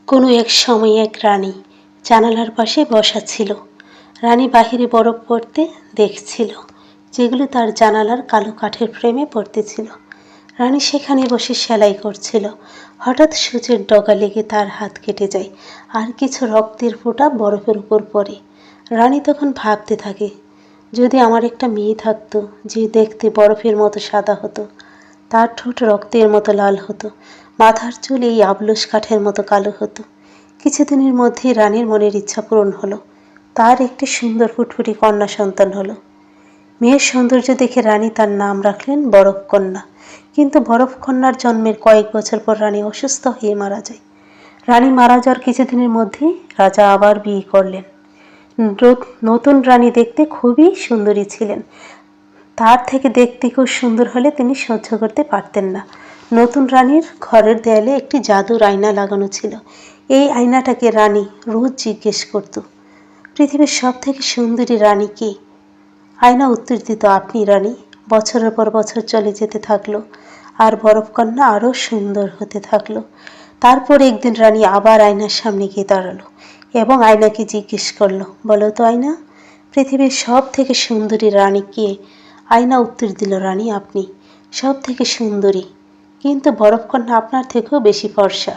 কোনো এক সময় এক রানী জানালার পাশে বসা ছিল। রানী বাহিরে বরফ পড়তে দেখছিল, যেগুলো তার জানালার কালো কাঠের ফ্রেমে পড়তেছিল। রানী সেখানে বসে সেলাই করছিল। হঠাৎ সূচের ডগা লেগে তার হাত কেটে যায়, আর কিছু রক্তের ফোঁটা বরফের উপর পড়ে। রানী তখন ভাবতে থাকে, যদি আমার একটা মেয়ে থাকতো যে দেখতে বরফের মতো সাদা হতো, তার ঠোঁট রক্তের মতো লাল হতো, মাথার চুল এই আবলুস কাঠের মতো কালো হতো। কিছুদিনের মধ্যেই রানীর মনের ইচ্ছা পূরণ হলো। তার একটি সুন্দর ফুটফুটি কন্যা সন্তান হলো। মেয়ের সৌন্দর্য দেখে রানী তার নাম রাখলেন বরফ কন্যা। কিন্তু বরফ কন্যার জন্মের কয়েক বছর পর রানী অসুস্থ হয়ে মারা যায়। রানী মারা যাওয়ার কিছুদিনের মধ্যেই রাজা আবার বিয়ে করলেন। নতুন রানী দেখতে খুবই সুন্দরী ছিলেন। তার থেকে দেখতে খুব সুন্দর হলে তিনি সহ্য করতে পারতেন না। নতুন রানীর ঘরের দেয়ালে একটি জাদুর আয়না লাগানো ছিল। এই আয়নাটাকে রানী রোজ জিজ্ঞেস করত, পৃথিবীর সব থেকে সুন্দরী রানী কে? আয়না উত্তর দিত, আপনি রানী। বছরের পর বছর চলে যেতে থাকলো, আর বরফকন্যা আরও সুন্দর হতে থাকলো। তারপর একদিন রানী আবার আয়নার সামনে গিয়ে দাঁড়ালো এবং আয়নাকে জিজ্ঞেস করলো, বলো তো আয়না, পৃথিবীর সব থেকে সুন্দরী রানী কে? আয়না উত্তর দিল, রানী আপনি সব থেকে সুন্দরী, কিন্তু বরফকন্যা আপনার থেকেও বেশি ফর্সা।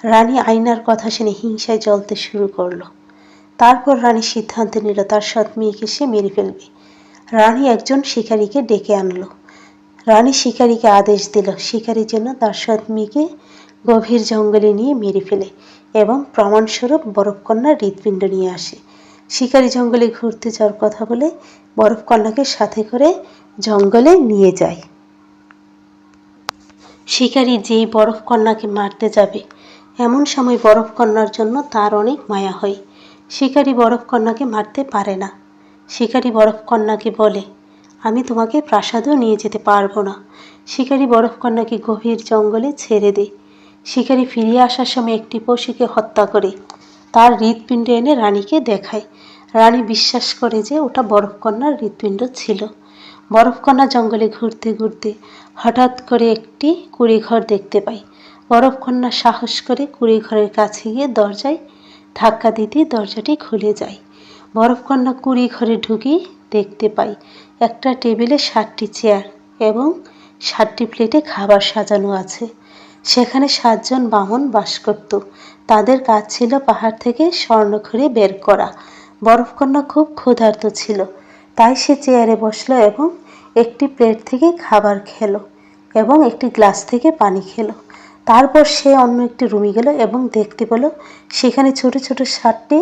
রানী আয়নার কথা শুনে হিংসায় জ্বলতে শুরু করলো। তারপর রানী সিদ্ধান্ত নিল তার সৎ মেয়েকে সে মেরে ফেলবে। রানী একজন শিকারীকে ডেকে আনলো। রানী শিকারীকে আদেশ দিল শিকারীর জন্য তার সৎ মেয়েকে গভীর জঙ্গলে নিয়ে মেরে ফেলে এবং প্রমাণস্বরূপ বরফকন্যার হৃৎপিণ্ড নিয়ে আসে। শিকারী জঙ্গলে ঘুরতে যাওয়ার কথা বলে বরফকন্যাকে সাথে করে জঙ্গলে নিয়ে যায়। শিকারী যেই বরফকন্যাকে মারতে যাবে, এমন সময় বরফকন্যার জন্য তার অনেক মায়া হয়। শিকারী বরফকন্যাকে মারতে পারে না। শিকারী বরফকন্যাকে বলে, আমি তোমাকে প্রাসাদেও নিয়ে যেতে পারবো না। শিকারী বরফকন্যাকে গভীর জঙ্গলে ছেড়ে দেয়। শিকারী ফিরিয়ে আসার সময় একটি পশুকে হত্যা করে তার হৃৎপিণ্ড এনে রানীকে দেখায়। রানী বিশ্বাস করে যে ওটা বরফকন্যার হৃৎপিণ্ড ছিল। বরফকন্যা জঙ্গলে ঘুরতে ঘুরতে হঠাৎ করে একটি কুঁড়েঘর দেখতে পায়। বরফকন্যা সাহস করে কুঁড়েঘরের কাছে গিয়ে দরজায় ধাক্কা দিতে দরজাটি খুলে যায়। বরফকন্যা কুঁড়েঘরে ঢুকে দেখতে পায় একটা টেবিলে 7টি চেয়ার এবং 7টি প্লেটে খাবার সাজানো আছে। সেখানে 7 জন বামন বাস করত। তাদের কাজ ছিল পাহাড় থেকে স্বর্ণখড়ি বের করা। বরফকন্যা খুব ক্ষুধার্ত ছিল, তাই সে চেয়ারে বসলো এবং একটি প্লেট থেকে খাবার খেলো এবং একটি গ্লাস থেকে পানি খেলো। তারপর সে অন্য একটি রুমে গেল এবং দেখতে পেল সেখানে ছোট ছোট 7টি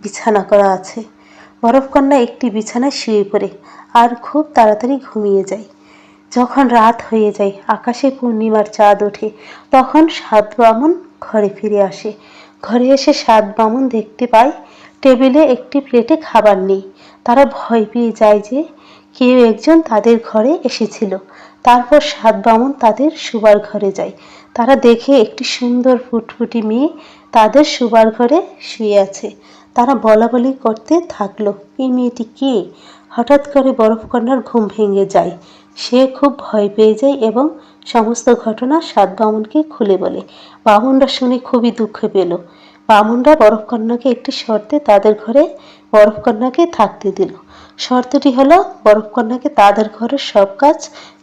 বিছানা করা আছে। বরফকন্যা একটি বিছানায় শুয়ে পড়ে আর খুব তাড়াতাড়ি ঘুমিয়ে যায়। যখন রাত হয়ে যায়, আকাশে পূর্ণিমার চাঁদ ওঠে, তখন 7 বামন ঘরে ফিরে আসে। ঘরে এসে 7 বামন দেখতে পায় টেবিলে একটি প্লেটে খাবার নেই। তারা ভয় পেয়ে যায় যে কেউ একজন তাদের ঘরে এসেছিল। তারপর 7 বামন তাদের শোবার ঘরে যায়। তারা দেখে একটি সুন্দর ফুটফুটি মেয়ে তাদের শোবার ঘরে শুয়ে আছে। তারা বলাবলি করতে থাকলো, এই মেয়েটি কে? হঠাৎ করে বরফকন্যার ঘুম ভেঙে যায়। সে খুব ভয় পেয়ে যায় এবং সমস্ত ঘটনা 7 বামনকে খুলে বলে। বামনরা শুনে খুবই দুঃখ পেল। বামনরা বরফকন্যাকে একটি শর্তে তাদের ঘরে বরফকন্যাকে থাকতে দিল। শর্তটি হলো, বরফকন্যাকে তাদের ঘরের সব কাজ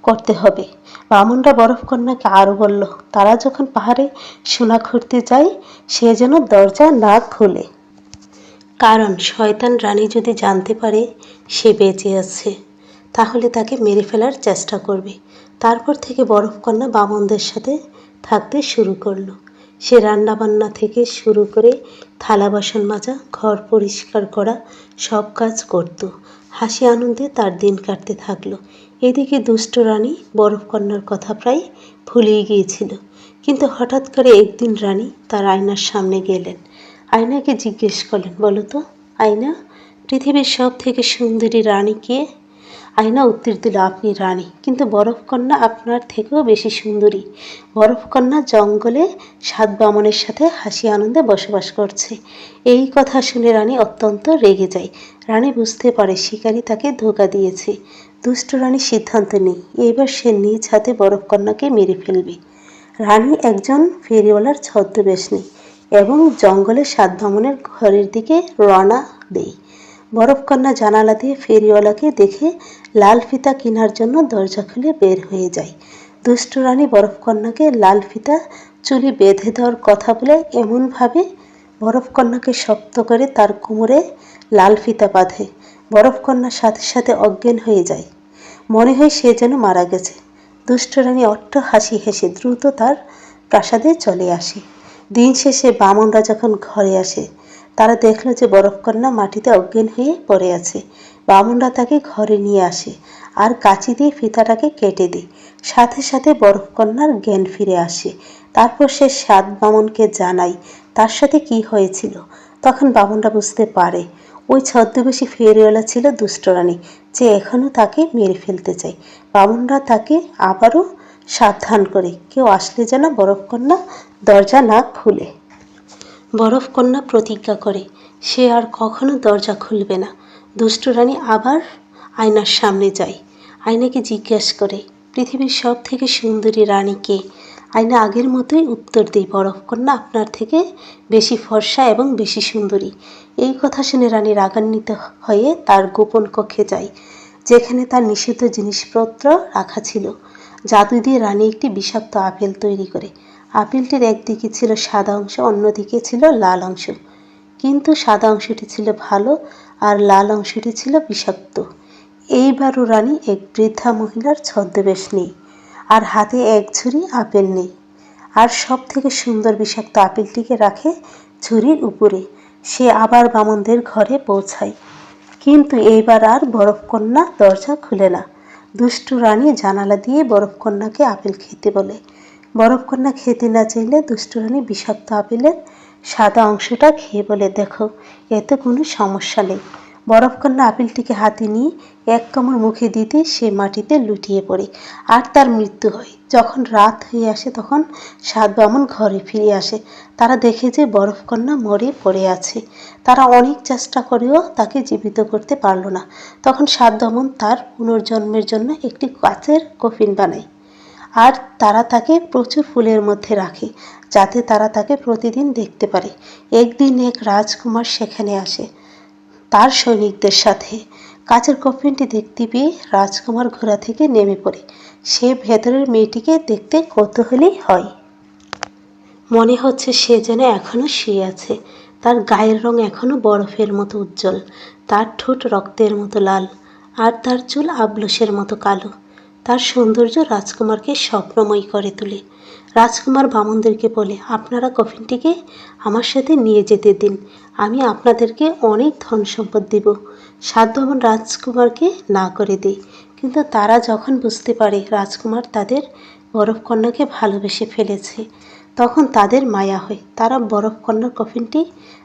করতে হবে। বামনরা বরফকন্যাকে আরও বলল, তারা যখন পাহাড়ে সোনা খুঁড়তে যায় সে যেন দরজা না খোলে, কারণ শয়তান রানী যদি জানতে পারে সে বেঁচে আছে তাহলে তাকে মেরে ফেলার চেষ্টা করবে। তারপর থেকে বরফকন্যা বামনদের সাথে থাকতে শুরু করলো। সে রান্নাবান্না থেকে শুরু করে থালা বাসন মাজা, ঘর পরিষ্কার করা সব কাজ করত। হাসি আনন্দে তার দিন কাটতে থাকলো। এদিকে দুষ্ট রানী বরফকন্যার কথা প্রায় ভুলেই গিয়েছিল। কিন্তু হঠাৎ করে একদিন রানী তার আয়নার সামনে গেলেন। আয়নাকে জিজ্ঞেস করলেন, বলো তো আয়না, পৃথিবীর সব থেকে সুন্দরী রানী কে? আয়না উত্তর দিল, আপনি রানী, কিন্তু বরফকন্যা আপনার থেকেও বেশি সুন্দরী। বরফকন্যা জঙ্গলে 7 বামনের সাথে হাসি আনন্দে বসবাস করছে। এই কথা শুনে রানী অত্যন্ত রেগে যায়। রানী বুঝতে পারে শিকারী তাকে ধোঁকা দিয়েছে। দুষ্ট রানী সিদ্ধান্ত নেয় এবার সে নিজ হাতে বরফকন্যাকে মেরে ফেলবে। রানী একজন ফেরিওয়ালার ছদ্মবেশ নেয় এবং জঙ্গলে সাত বামুনের ঘরের দিকে রওনা দেই। বরফকন্যা জানালা দিয়ে ফেরিওয়ালাকে দেখে লাল ফিতা কেনার জন্য দরজা খুলে বের হয়ে যায়। দুষ্ট রানী বরফকন্যাকে লাল ফিতা চুলে বেঁধে দেওয়ার কথা বলে এমনভাবে বরফকন্যাকে শক্ত করে তার কোমরে লাল ফিতা বাঁধে। বরফকন্যার সাথে সাথে অজ্ঞান হয়ে যায়, মনে হয় সে যেন মারা গেছে। দুষ্ট রানী অট্ট হাসি হেসে দ্রুত তার প্রাসাদে চলে আসে। দিন শেষে বামনরা যখন ঘরে আসে, তারা দেখল যে বরফকন্যা মাটিতে অজ্ঞান হয়ে পড়ে আছে। বামনরা তাকে ঘরে নিয়ে আসে আর কাঁচি দিয়ে ফিতাটাকে কেটে দেয়। সাথে সাথে বরফকন্যার জ্ঞান ফিরে আসে। তারপর সে সাত বামনকে জানায় তার সাথে কি হয়েছিল। তখন বামনরা বুঝতে পারে ওই ছদ্মবেশী ফেরিওয়ালা ছিল দুষ্ট রানী, যে এখনও তাকে মেরে ফেলতে চায়। বামনরা তাকে আবারও সাবধান করে কেউ আসলে যেন বরফকন্যা দরজা না খুলে। বরফকন্যা প্রতিজ্ঞা করে সে আর কখনো দরজা খুলবে না। দুষ্ট রানী আবার আয়নার সামনে যায়। আয়নাকে জিজ্ঞেস করে পৃথিবীর সব থেকে সুন্দরী রানী কে? আয়না আগের মতোই উত্তর দেয়, বরফকন্যা আপনার থেকে বেশি ফর্সা এবং বেশি সুন্দরী। এই কথা শুনে রানী রাগান্বিত হয়ে তার গোপন কক্ষে যায়, যেখানে তার নিষিদ্ধ জিনিসপত্র রাখা ছিল। জাদু দিয়ে রানী একটি বিষাক্ত আপেল তৈরি করে। আপেলটির একদিকে ছিল সাদা অংশ, অন্যদিকে ছিল লাল অংশ। কিন্তু সাদা অংশটি ছিল ভালো আর লাল অংশটি ছিল বিষাক্ত। এইবারও রানী এক বৃদ্ধা মহিলার ছদ্মবেশ নেই আর হাতে এক ঝুড়ি আপেল নেই, আর সব থেকে সুন্দর বিষাক্ত আপেলটিকে রাখে ঝুড়ির উপরে। সে আবার বামনদের ঘরে পৌঁছায়, কিন্তু এইবার আর বরফকন্যা দরজা খুলে না। দুষ্টু রানী জানালা দিয়ে বরফকন্যাকে আপেল খেতে বলে। বরফকন্যা খেতে না চাইলে দুষ্টু রানী বিষাক্ত আপেলের সাদা অংশটা খেয়ে বলে, দেখো এতে কোনো সমস্যা নেই। বরফকন্যা আপেলটিকে হাতে নিয়ে এক কামড় মুখে দিতে সে মাটিতে লুটিয়ে পড়ে আর তার মৃত্যু হয়। যখন রাত হয়ে আসে তখন সাত বামন ঘরে ফিরে আসে। তারা দেখে যে বরফকন্যা মরে পড়ে আছে। তারা অনেক চেষ্টা করেও তাকে জীবিত করতে পারল না। তখন সাত বামন তার পুনর্জন্মের জন্য একটি কাচের কফিন বানায় আর তারা তাকে প্রচুর ফুলের মধ্যে রাখে, যাতে তারা তাকে প্রতিদিন দেখতে পারে। একদিন এক রাজকুমার সেখানে আসে তার সৈনিকদের সাথে। কাচের কফিনটি দেখতে পেয়ে রাজকুমার ঘোড়া থেকে নেমে পড়ে। সে ভেতরের মেয়েটিকে দেখতে কৌতূহলী হয়। মনে হচ্ছে সে যেন এখনো শুয়ে আছে। তার গায়ের রং এখনো বরফের মতো উজ্জ্বল, তার ঠোঁট রক্তের মতো লাল আর তার চুল আবলুসের মতো কালো। তার সৌন্দর্য রাজকুমারকে স্বপ্নময় করে তোলে। রাজকুমার বামনদেরকে বলে, আপনারা কফিনটিকে আমার সাথে নিয়ে যেতে দিন, আমি আপনাদেরকে অনেক ধন সম্পদ দিব। সাত বামন রাজকুমারকে না করে দেয়, কিন্তু তারা যখন বুঝতে পারে রাজকুমার তাদের বরফকন্যাকে ভালোবেসে ফেলেছে, তখন তাদের মায়া হয়। তারা বরফকন্যার কফিনটি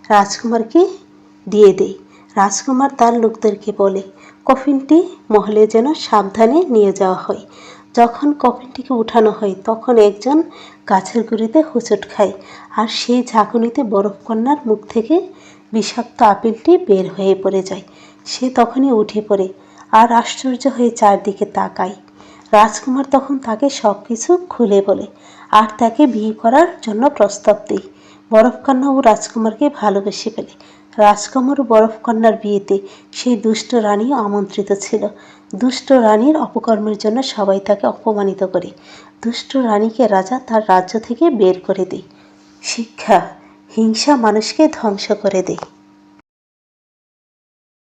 রাজকুমারকে দিয়ে দেয়। রাজকুমার তার লোকদেরকে বলে কফিনটি মহলে যেন সাবধানে নিয়ে যাওয়া হয়। যখন কফিনটিকে উঠানো হয় তখন একজন গাছের গুঁড়িতে হোঁচট খায় আর সেই ঝাঁকুনিতে বরফকন্যার মুখ থেকে বিষাক্ত আপেলটি বের হয়ে পড়ে যায়। সে তখনই উঠে পড়ে আর আশ্চর্য হয়ে চারদিকে তাকায়। রাজকুমার তখন তাকে সব কিছু খুলে বলে আর তাকে বিয়ে করার জন্য প্রস্তাব দেয়। বরফকন্যা ও রাজকুমারকে ভালোবেসে ফেলে। রাজকুমার ও বরফকন্যার বিয়েতে সেই দুষ্ট রানীও আমন্ত্রিত ছিল। দুষ্ট রানীর অপকর্মের জন্য সবাই তাকে অপমানিত করে। দুষ্ট রানীকে রাজা তার রাজ্য থেকে বের করে দেয়। শিক্ষা: হিংসা মানুষকে ধ্বংস করে দেয়।